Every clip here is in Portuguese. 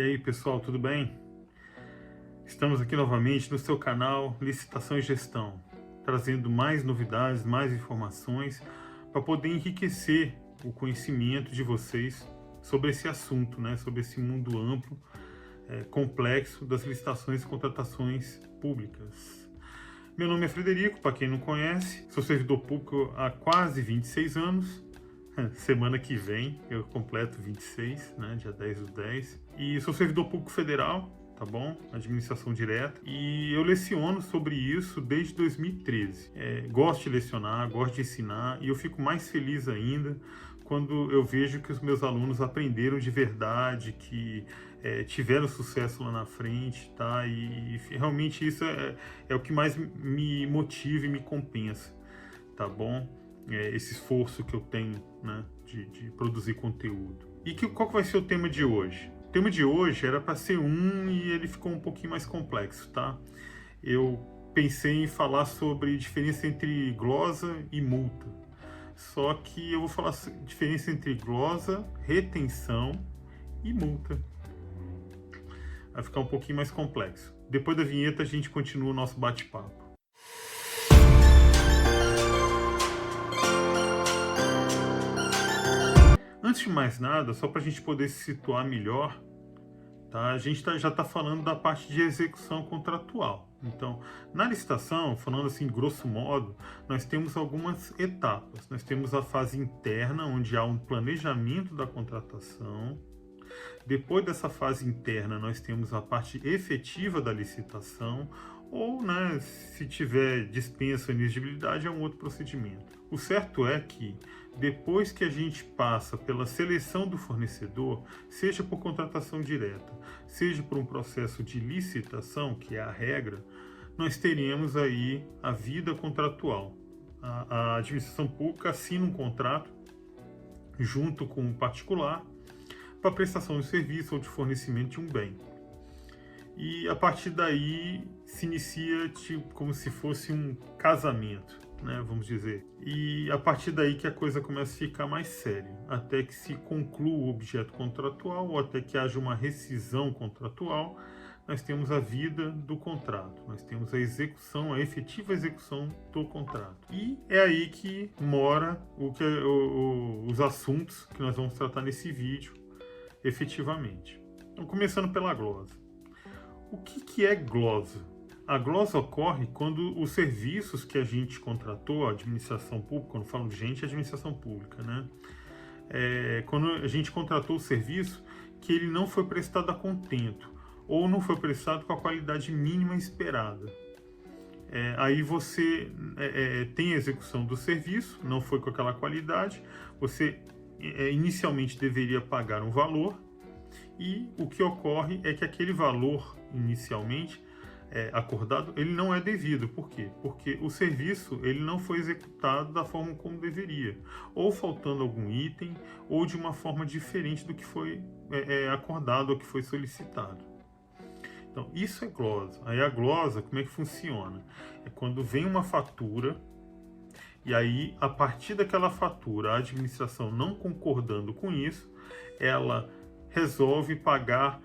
E aí, pessoal, tudo bem? Estamos aqui novamente no seu canal Licitação e Gestão, trazendo mais novidades, mais informações para poder enriquecer o conhecimento de vocês sobre esse assunto, né? Sobre esse mundo amplo, complexo das licitações e contratações públicas. Meu nome é Frederico, para quem não conhece, sou servidor público há quase 26 anos. Semana que vem eu completo 26, né, dia 10/10. E sou servidor público federal, tá bom? Administração direta. E eu leciono sobre isso desde 2013. Gosto de lecionar, gosto de ensinar, e eu fico mais feliz ainda quando eu vejo que os meus alunos aprenderam de verdade, que tiveram sucesso lá na frente, tá? E realmente isso é o que mais me motiva e me compensa, tá bom? Esse esforço que eu tenho, né, de produzir conteúdo. E qual que vai ser o tema de hoje? O tema de hoje era para ser e ele ficou um pouquinho mais complexo, tá? Eu pensei em falar sobre diferença entre glosa e multa. Só que eu vou falar diferença entre glosa, retenção e multa. Vai ficar um pouquinho mais complexo. Depois da vinheta a gente continua o nosso bate-papo. Antes de mais nada, só para a gente poder se situar melhor, tá? A gente já está falando da parte de execução contratual. Então, na licitação, falando assim grosso modo, nós temos algumas etapas. Nós temos a fase interna, onde há um planejamento da contratação. Depois dessa fase interna, nós temos a parte efetiva da licitação, ou, né, se tiver dispensa ou inexigibilidade, é um outro procedimento. O certo é que, depois que a gente passa pela seleção do fornecedor, seja por contratação direta, seja por um processo de licitação, que é a regra, nós teremos aí a vida contratual. A administração pública assina um contrato junto com o particular para prestação de serviço ou de fornecimento de um bem. E a partir daí se inicia tipo, como se fosse um casamento, né, vamos dizer. E a partir daí que a coisa começa a ficar mais séria, até que se conclua o objeto contratual ou até que haja uma rescisão contratual, nós temos a vida do contrato, nós temos a execução, a efetiva execução do contrato. E é aí que mora os assuntos que nós vamos tratar nesse vídeo, efetivamente. Então, começando pela glosa. O que é glosa? A glosa ocorre quando os serviços que a gente contratou, a administração pública, quando falo de gente, é administração pública, né? Quando a gente contratou o serviço que ele não foi prestado a contento, ou não foi prestado com a qualidade mínima esperada. Aí você tem a execução do serviço, não foi com aquela qualidade, você inicialmente deveria pagar um valor, e o que ocorre é que aquele valor inicialmente acordado, ele não é devido. Por quê? Porque o serviço ele não foi executado da forma como deveria, ou faltando algum item, ou de uma forma diferente do que foi acordado ou que foi solicitado. Então, isso é glosa. Aí a glosa, como é que funciona? É quando vem uma fatura, e aí, a partir daquela fatura, a administração não concordando com isso, ela resolve pagar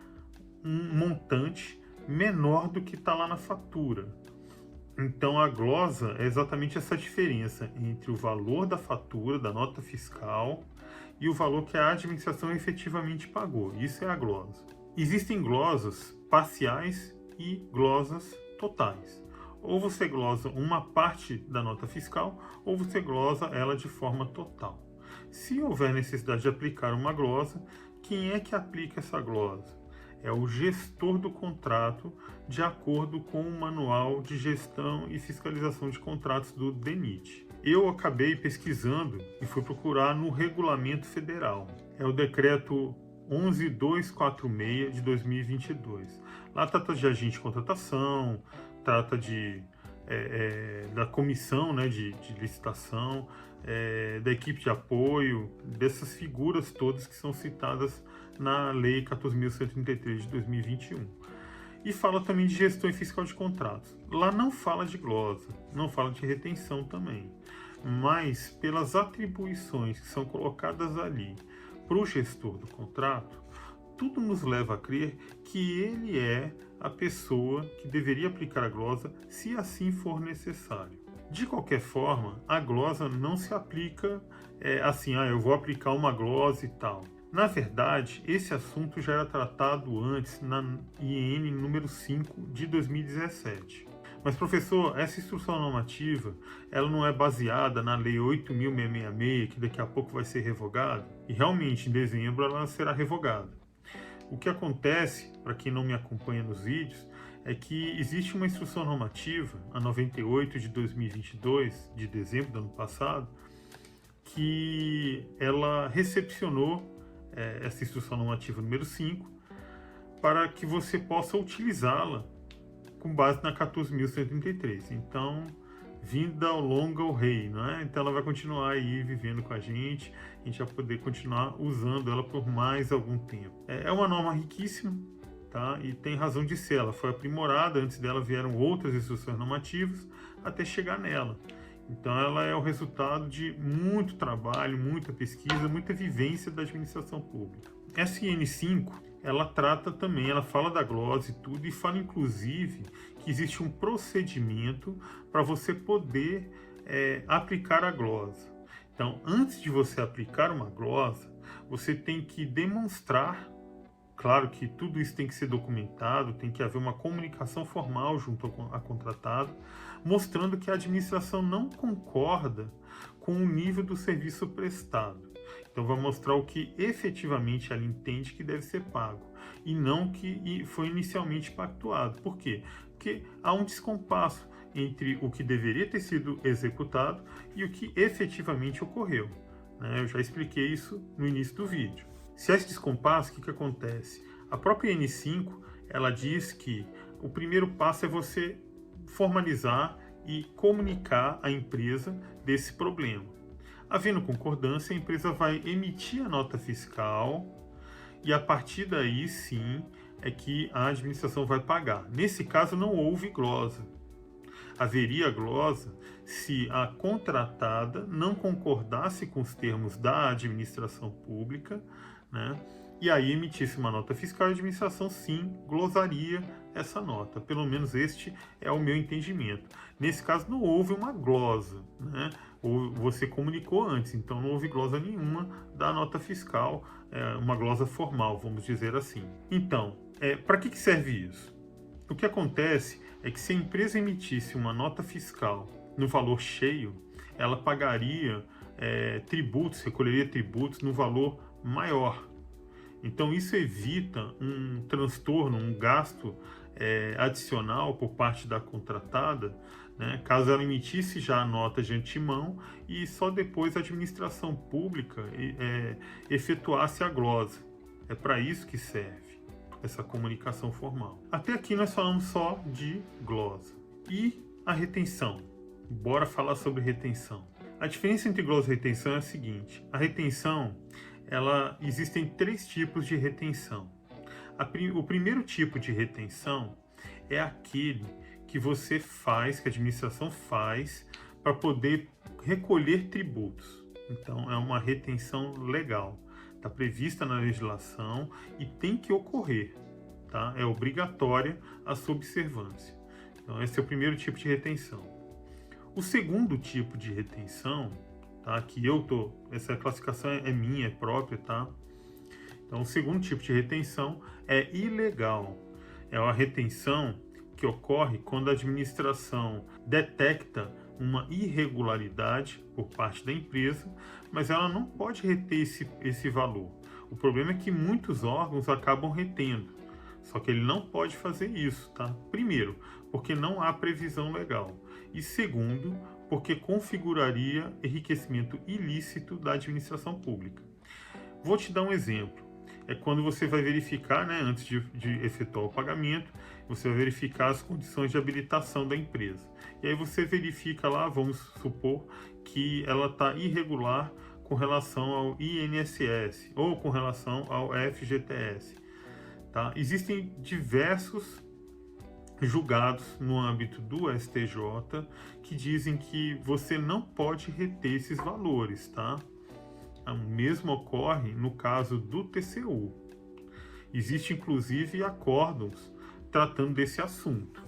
um montante menor do que está lá na fatura. Então, a glosa é exatamente essa diferença entre o valor da fatura, da nota fiscal, e o valor que a administração efetivamente pagou. Isso é a glosa. Existem glosas parciais e glosas totais. Ou você glosa uma parte da nota fiscal, ou você glosa ela de forma total. Se houver necessidade de aplicar uma glosa, quem é que aplica essa glosa? É o gestor do contrato, de acordo com o Manual de Gestão e Fiscalização de Contratos do DENIT. Eu acabei pesquisando e fui procurar no Regulamento Federal. É o Decreto 11.246 de 2022. Lá trata de agente de contratação, trata da comissão, né, de licitação, da equipe de apoio, dessas figuras todas que são citadas na Lei 14.133 de 2021. E fala também de gestão e fiscal de contratos. Lá não fala de glosa, não fala de retenção também, mas pelas atribuições que são colocadas ali para o gestor do contrato, tudo nos leva a crer que ele é a pessoa que deveria aplicar a glosa se assim for necessário. De qualquer forma, a glosa não se aplica assim, eu vou aplicar uma glosa e tal. Na verdade, esse assunto já era tratado antes na IN número 5 de 2017. Mas, professor, essa instrução normativa, ela não é baseada na Lei 8.666, que daqui a pouco vai ser revogada? E realmente, em dezembro, ela será revogada. O que acontece, para quem não me acompanha nos vídeos, é que existe uma instrução normativa, a 98 de 2022, de dezembro do ano passado, que ela recepcionou essa instrução normativa número 5 para que você possa utilizá-la com base na 14.133. Então, vinda ao longa o rei, né? Então ela vai continuar aí vivendo com a gente vai poder continuar usando ela por mais algum tempo. É uma norma riquíssima, tá? E tem razão de ser, ela foi aprimorada, antes dela vieram outras instruções normativas até chegar nela. Então ela é o resultado de muito trabalho, muita pesquisa, muita vivência da administração pública. Essa IN5, ela trata também, ela fala da glosa e tudo, e fala inclusive que existe um procedimento para você poder aplicar a glosa. Então, antes de você aplicar uma glosa, você tem que demonstrar, claro que tudo isso tem que ser documentado, tem que haver uma comunicação formal junto à contratada, mostrando que a administração não concorda com o nível do serviço prestado. Então vai mostrar o que efetivamente ela entende que deve ser pago e não que foi inicialmente pactuado. Por quê? Porque há um descompasso entre o que deveria ter sido executado e o que efetivamente ocorreu, né? Eu já expliquei isso no início do vídeo. Se há esse descompasso, o que acontece? A própria N5, ela diz que o primeiro passo é você formalizar e comunicar à empresa desse problema. Havendo concordância, a empresa vai emitir a nota fiscal e a partir daí sim é que a administração vai pagar. Nesse caso não houve glosa. Haveria glosa se a contratada não concordasse com os termos da administração pública, né? E aí emitisse uma nota fiscal e a administração sim glosaria essa nota. Pelo menos este é o meu entendimento. Nesse caso não houve uma glosa, né? Ou você comunicou antes, então não houve glosa nenhuma da nota fiscal, uma glosa formal, vamos dizer assim. Então, para que serve isso? O que acontece é que se a empresa emitisse uma nota fiscal no valor cheio, ela pagaria tributos, recolheria tributos no valor maior. Então isso evita um transtorno, um gasto adicional por parte da contratada, né, caso ela emitisse já a nota de antemão e só depois a administração pública efetuasse a glosa. É para isso que serve essa comunicação formal. Até aqui nós falamos só de glosa. E a retenção? Bora falar sobre retenção. A diferença entre glosa e retenção é a seguinte: a retenção, existem 3 tipos de retenção. O primeiro tipo de retenção é aquele que você faz, que a administração faz, para poder recolher tributos. Então, é uma retenção legal. Está prevista na legislação e tem que ocorrer. Tá? É obrigatória a sua observância. Então, esse é o primeiro tipo de retenção. O segundo tipo de retenção, tá? Que essa classificação é minha, é própria, tá? Então, o segundo tipo de retenção é ilegal. É uma retenção que ocorre quando a administração detecta uma irregularidade por parte da empresa, mas ela não pode reter esse valor. O problema é que muitos órgãos acabam retendo, só que ele não pode fazer isso, tá? Primeiro, porque não há previsão legal. E segundo, porque configuraria enriquecimento ilícito da administração pública. Vou te dar um exemplo. É quando você vai verificar, né, antes de efetuar o pagamento, você vai verificar as condições de habilitação da empresa. E aí você verifica lá, vamos supor que ela está irregular com relação ao INSS ou com relação ao FGTS. Tá? Existem diversos julgados no âmbito do STJ que dizem que você não pode reter esses valores, tá? O mesmo ocorre no caso do TCU. Existem, inclusive, acórdãos tratando desse assunto.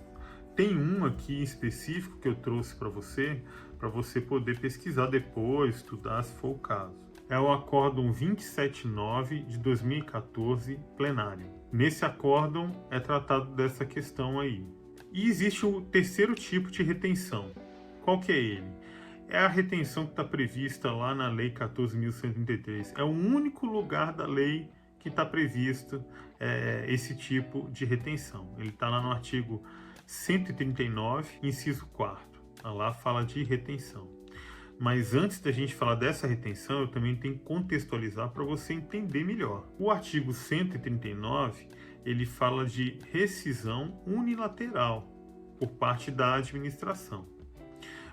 Tem um aqui em específico que eu trouxe para você poder pesquisar depois, estudar se for o caso. É o acórdão 279 de 2014, plenário. Nesse acórdão é tratado dessa questão aí. E existe o terceiro tipo de retenção. Qual que é ele? É a retenção que está prevista lá na Lei 14.133. É o único lugar da lei que está previsto esse tipo de retenção. Ele está lá no artigo 139, inciso 4º. Lá fala de retenção. Mas antes da gente falar dessa retenção, eu também tenho que contextualizar para você entender melhor. O artigo 139, ele fala de rescisão unilateral por parte da administração.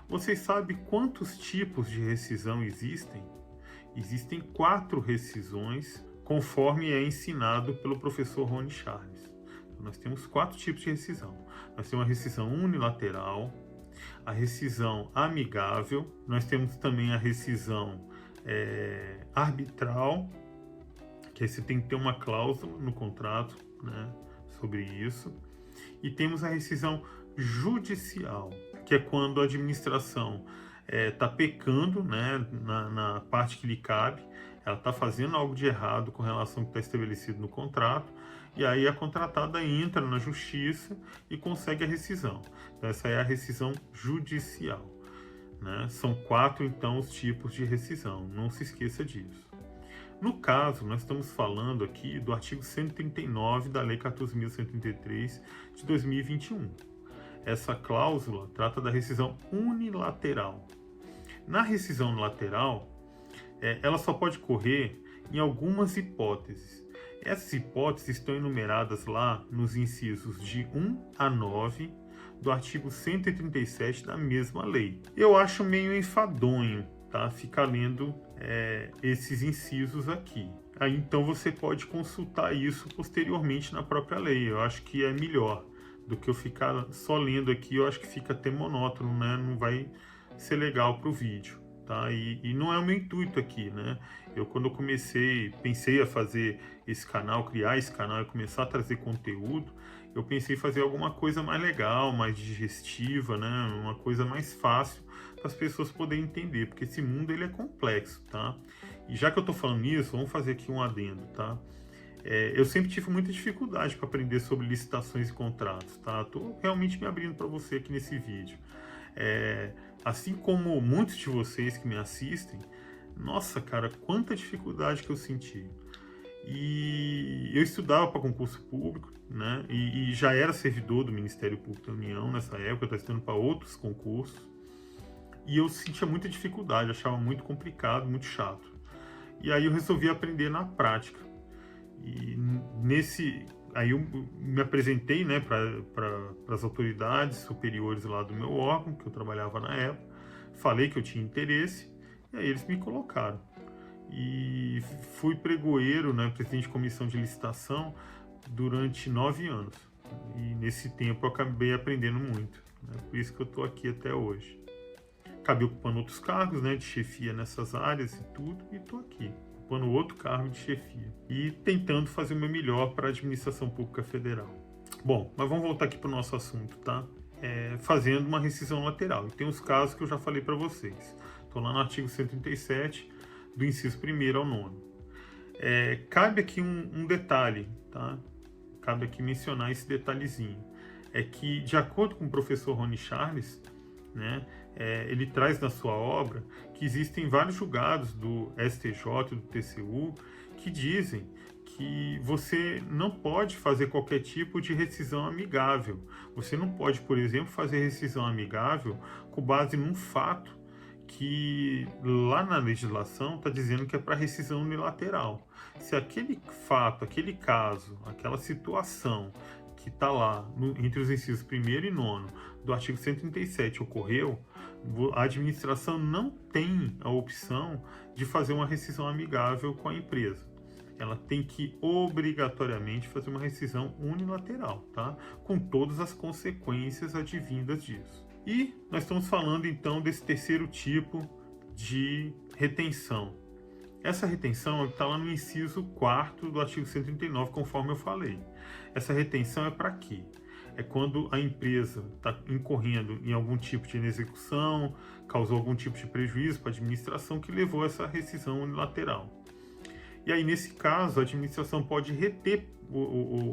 Vocês sabem quantos tipos de rescisão existem? Existem 4 rescisões, conforme é ensinado pelo professor Rony Charles. Então, nós temos 4 tipos de rescisão. Nós temos a rescisão unilateral, a rescisão amigável, nós temos também a rescisão arbitral, que aí você tem que ter uma cláusula no contrato, né, sobre isso, e temos a rescisão judicial, que é quando a administração está pecando, né, na parte que lhe cabe, ela está fazendo algo de errado com relação ao que está estabelecido no contrato, e aí a contratada entra na justiça e consegue a rescisão. Então essa é a rescisão judicial, né? São 4 então os tipos de rescisão, não se esqueça disso. No caso, nós estamos falando aqui do artigo 139 da Lei 14.133 de 2021. Essa cláusula trata da rescisão unilateral. Na rescisão unilateral, ela só pode ocorrer em algumas hipóteses. Essas hipóteses estão enumeradas lá nos incisos de 1 a 9 do artigo 137 da mesma lei. Eu acho meio enfadonho, tá? Ficar lendo esses incisos aqui. Aí então você pode consultar isso posteriormente na própria lei. Eu acho que é melhor do que eu ficar só lendo aqui. Eu acho que fica até monótono, né? Não vai ser legal para o vídeo, tá? E não é o meu intuito aqui, né? Quando eu pensei a fazer esse canal, criar esse canal e começar a trazer conteúdo, eu pensei em fazer alguma coisa mais legal, mais digestiva, né? Uma coisa mais fácil para as pessoas poderem entender, porque esse mundo ele é complexo, tá? E já que eu estou falando nisso, vamos fazer aqui um adendo, tá? Eu sempre tive muita dificuldade para aprender sobre licitações e contratos, tá? Estou realmente me abrindo para você aqui nesse vídeo. Assim como muitos de vocês que me assistem, nossa, cara, quanta dificuldade que eu senti. E eu estudava para concurso público, né? E já era servidor do Ministério Público da União nessa época, eu estava estudando para outros concursos. E eu sentia muita dificuldade, achava muito complicado, muito chato. E aí eu resolvi aprender na prática. E aí eu me apresentei, né, para as autoridades superiores lá do meu órgão, que eu trabalhava na época, falei que eu tinha interesse, e aí eles me colocaram. E fui pregoeiro, né, presidente de comissão de licitação durante 9 anos. E nesse tempo eu acabei aprendendo muito, né, por isso que eu estou aqui até hoje. Acabei ocupando outros cargos, né, de chefia nessas áreas e tudo, e estou aqui, ocupando outro cargo de chefia e tentando fazer o meu melhor para a administração pública federal. Bom, mas vamos voltar aqui para o nosso assunto, tá? Fazendo uma rescisão lateral. E tem os casos que eu já falei para vocês. Estou lá no artigo 137, do inciso 1º ao 9º. Cabe aqui um detalhe, tá? Cabe aqui mencionar esse detalhezinho. É que, de acordo com o professor Rony Charles, né, ele traz na sua obra que existem vários julgados do STJ e do TCU que dizem que você não pode fazer qualquer tipo de rescisão amigável. Você não pode, por exemplo, fazer rescisão amigável com base num fato que lá na legislação está dizendo que é para rescisão unilateral. Se aquele fato, aquele caso, aquela situação que está lá entre os incisos 1º e 9º do artigo 137 ocorreu, a administração não tem a opção de fazer uma rescisão amigável com a empresa. Ela tem que obrigatoriamente fazer uma rescisão unilateral, tá? Com todas as consequências advindas disso. E nós estamos falando então desse terceiro tipo de retenção, Essa retenção está lá no inciso 4º do artigo 139, conforme eu falei. Essa retenção é para quê? É quando a empresa está incorrendo em algum tipo de inexecução, causou algum tipo de prejuízo para a administração que levou a essa rescisão unilateral. E aí, nesse caso, a administração pode reter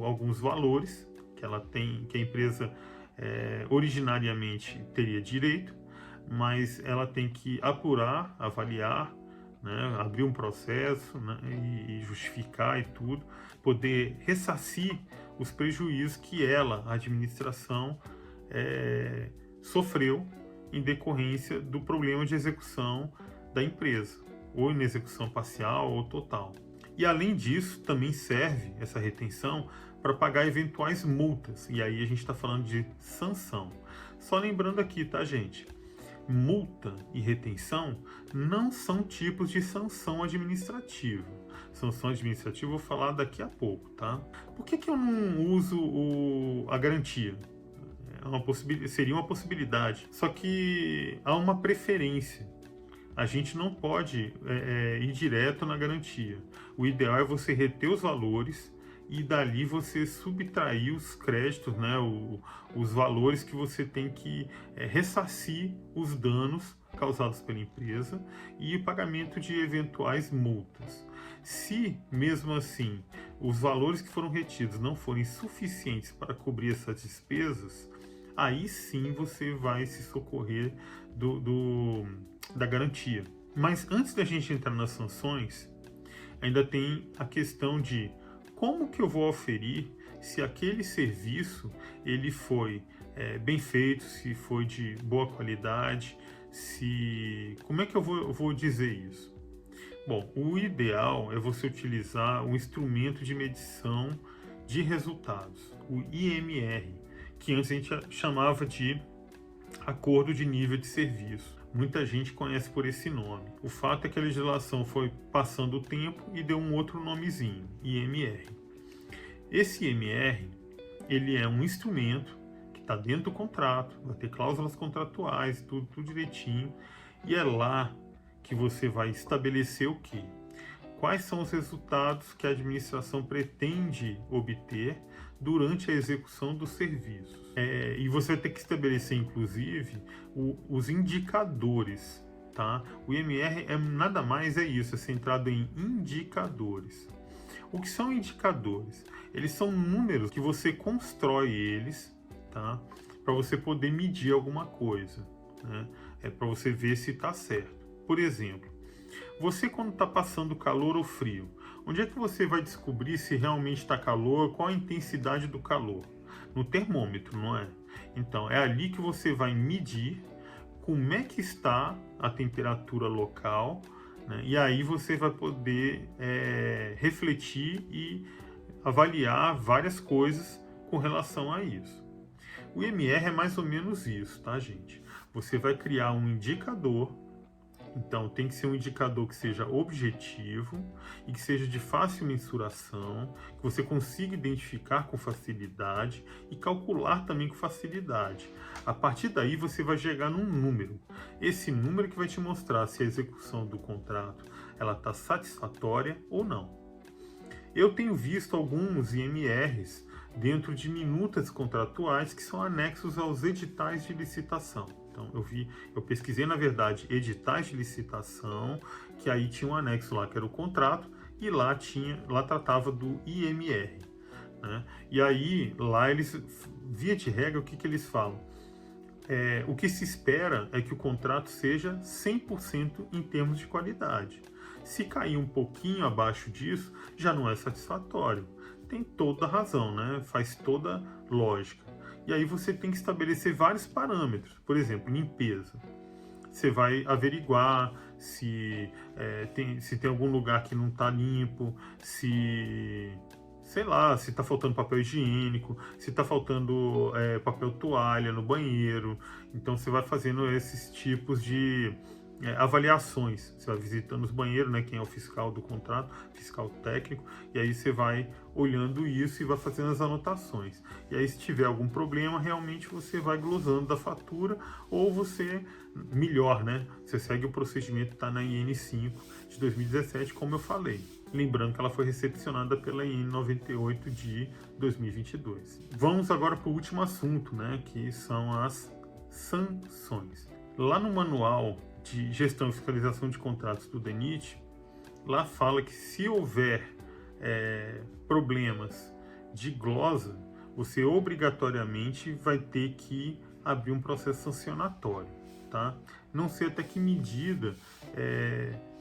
alguns valores que ela tem, que a empresa originariamente teria direito, mas ela tem que apurar, avaliar, né, abrir um processo, né, e justificar e tudo, poder ressarcir os prejuízos que ela, a administração, sofreu em decorrência do problema de execução da empresa, ou em execução parcial ou total. E além disso, também serve essa retenção para pagar eventuais multas, e aí a gente está falando de sanção. Só lembrando aqui, tá, gente? Multa e retenção não são tipos de sanção administrativa. Sanção administrativa eu vou falar daqui a pouco, tá? Por que eu não uso a garantia? Seria uma possibilidade, só que há uma preferência. A gente não pode ir direto na garantia. O ideal é você reter os valores e dali você subtrair os créditos, né, os valores que você tem que ressarcir os danos causados pela empresa e o pagamento de eventuais multas. Se, mesmo assim, os valores que foram retidos não forem suficientes para cobrir essas despesas, aí sim você vai se socorrer da garantia. Mas antes da gente entrar nas sanções, ainda tem a questão de como que eu vou aferir se aquele serviço ele foi bem feito, se foi de boa qualidade, como é que eu vou dizer isso? Bom, o ideal é você utilizar um instrumento de medição de resultados, o IMR, que antes a gente chamava de Acordo de Nível de Serviço. Muita gente conhece por esse nome. O fato é que a legislação foi passando o tempo e deu um outro nomezinho, IMR. Esse IMR, ele é um instrumento que está dentro do contrato, vai ter cláusulas contratuais, tudo direitinho, e é lá que você vai estabelecer o quê? Quais são os resultados que a administração pretende obter durante a execução dos serviços. E você vai ter que estabelecer, inclusive, os indicadores. Tá? O IMR nada mais isso, é centrado em indicadores. O que são indicadores? Eles são números que você constrói eles, tá? Para você poder medir alguma coisa, né? Para você ver se está certo. Por exemplo, você quando está passando calor ou frio, onde é que você vai descobrir se realmente está calor, qual a intensidade do calor? No termômetro, não é? Então, é ali que você vai medir como é que está a temperatura local, né? E aí você vai poder refletir e avaliar várias coisas com relação a isso. O IMR é mais ou menos isso, tá, gente? Você vai criar um indicador. Então, tem que ser um indicador que seja objetivo e que seja de fácil mensuração, que você consiga identificar com facilidade e calcular também com facilidade. A partir daí, você vai chegar num número. Esse número que vai te mostrar se a execução do contrato ela está satisfatória ou não. Eu tenho visto alguns IMRs dentro de minutas contratuais que são anexos aos editais de licitação. Então, eu pesquisei, na verdade, editais de licitação, que aí tinha um anexo lá, que era o contrato, e lá tratava do IMR. Né? E aí, lá eles, via de regra, o que eles falam? O que se espera é que o contrato seja 100% em termos de qualidade. Se cair um pouquinho abaixo disso, já não é satisfatório. Tem toda a razão, né? Faz toda lógica. E aí você tem que estabelecer vários parâmetros. Por exemplo, limpeza. Você vai averiguar se tem algum lugar que não está limpo, se está faltando papel higiênico, se está faltando papel toalha no banheiro. Então você vai fazendo esses tipos de avaliações. Você vai visitando os banheiros, né, quem é o fiscal do contrato, fiscal técnico, e aí você vai olhando isso e vai fazendo as anotações. E aí, se tiver algum problema, realmente você vai glosando da fatura, ou você, melhor, né? Você segue o procedimento, está na IN5 de 2017, como eu falei. Lembrando que ela foi recepcionada pela IN 98 de 2022. Vamos agora para o último assunto, né? Que são as sanções. Lá no manual de gestão e fiscalização de contratos do DENIT, lá fala que se houver problemas de glosa, você obrigatoriamente vai ter que abrir um processo sancionatório, tá? Não sei até que medida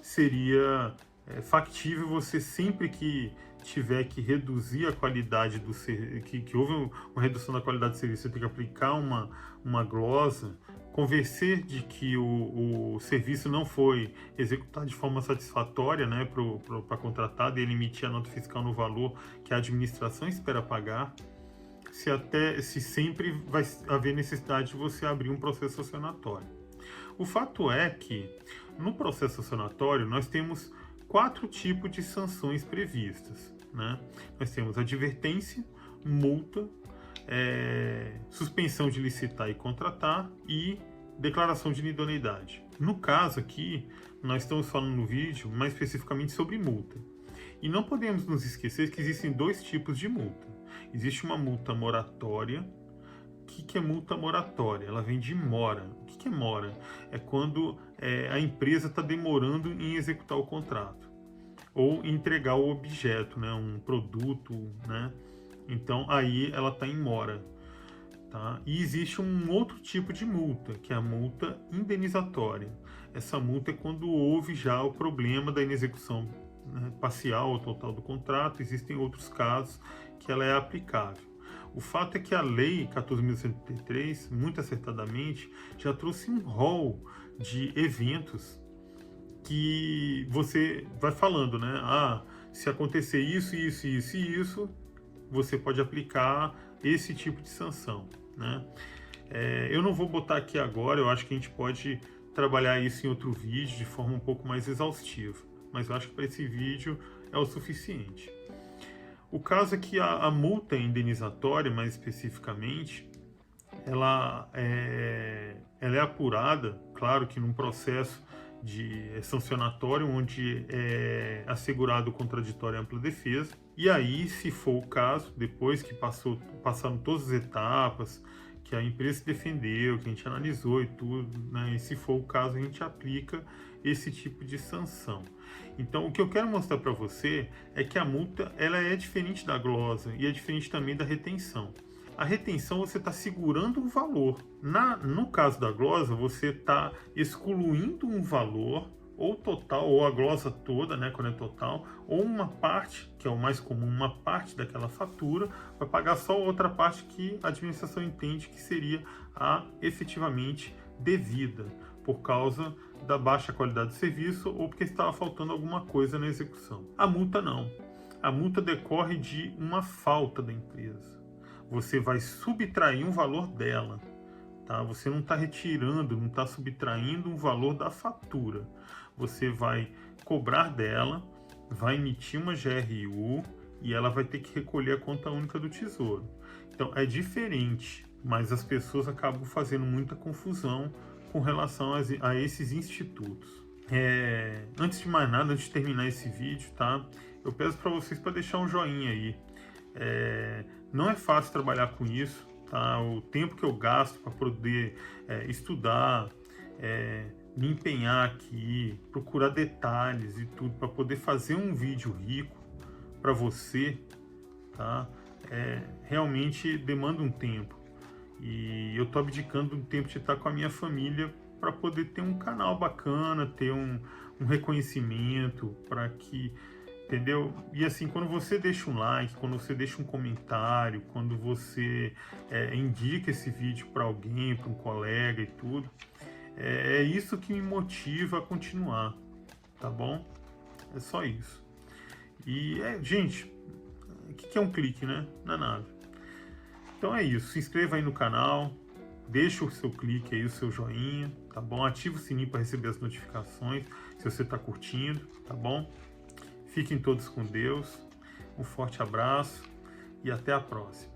seria factível você, sempre que tiver que reduzir a qualidade do serviço, que houve uma redução da qualidade do serviço, você tem que aplicar uma glosa, convencer de que o serviço não foi executado de forma satisfatória, né, para contratado, e ele emitir a nota fiscal no valor que a administração espera pagar, se sempre vai haver necessidade de você abrir um processo sancionatório. O fato é que no processo sancionatório nós temos 4 tipos de sanções previstas, né? Nós temos advertência, multa, suspensão de licitar e contratar e declaração de inidoneidade. No caso aqui, nós estamos falando no vídeo mais especificamente sobre multa. E não podemos nos esquecer que existem 2 tipos de multa. Existe uma multa moratória. O que é multa moratória? Ela vem de mora. O que é mora? É quando a empresa está demorando em executar o contrato ou entregar o objeto, né, um produto, né? Então aí ela está em mora, tá? E existe um outro tipo de multa, que é a multa indenizatória. Essa multa é quando houve já o problema da inexecução, né, parcial ou total do contrato. Existem outros casos que ela é aplicável. O fato é que a Lei 14.133, muito acertadamente, já trouxe um rol de eventos que você vai falando, né? Se acontecer isso, isso, isso e isso, você pode aplicar esse tipo de sanção, né? Eu não vou botar aqui agora, eu acho que a gente pode trabalhar isso em outro vídeo de forma um pouco mais exaustiva, mas eu acho que para esse vídeo é o suficiente. O caso é que a multa indenizatória, mais especificamente, ela é apurada, claro que num processo sancionatório, onde é assegurado o contraditório e ampla defesa. E aí, se for o caso, depois que passaram todas as etapas, que a empresa se defendeu, que a gente analisou e tudo, né? E se for o caso, a gente aplica esse tipo de sanção. Então, o que eu quero mostrar para você é que a multa ela é diferente da glosa e é diferente também da retenção. A retenção, você está segurando um valor. No caso da glosa, você está excluindo um valor, ou total, ou a glosa toda, né, quando é total, ou uma parte, que é o mais comum, uma parte daquela fatura, vai pagar só outra parte que a administração entende que seria a efetivamente devida, por causa da baixa qualidade do serviço ou porque estava faltando alguma coisa na execução. A multa não. A multa decorre de uma falta da empresa. Você vai subtrair um valor dela, tá? Você não está retirando, não está subtraindo um valor da fatura. Você vai cobrar dela, vai emitir uma GRU e ela vai ter que recolher a conta única do Tesouro. Então é diferente, mas as pessoas acabam fazendo muita confusão com relação a esses institutos. Antes de mais nada, antes de terminar esse vídeo, tá? Eu peço para vocês para deixar um joinha aí. Não é fácil trabalhar com isso, tá? O tempo que eu gasto para poder estudar, me empenhar aqui, procurar detalhes e tudo para poder fazer um vídeo rico para você, tá? Realmente demanda um tempo. E eu tô abdicando do tempo de estar com a minha família para poder ter um canal bacana, ter um reconhecimento, para que, entendeu? E assim, quando você deixa um like, quando você deixa um comentário, quando você indica esse vídeo para alguém, para um colega e tudo, é isso que me motiva a continuar, tá bom? É só isso. E, gente, o que é um clique, né? Não é nada. Então é isso, se inscreva aí no canal, deixa o seu clique aí, o seu joinha, tá bom? Ativa o sininho para receber as notificações, se você está curtindo, tá bom? Fiquem todos com Deus. Um forte abraço e até a próxima.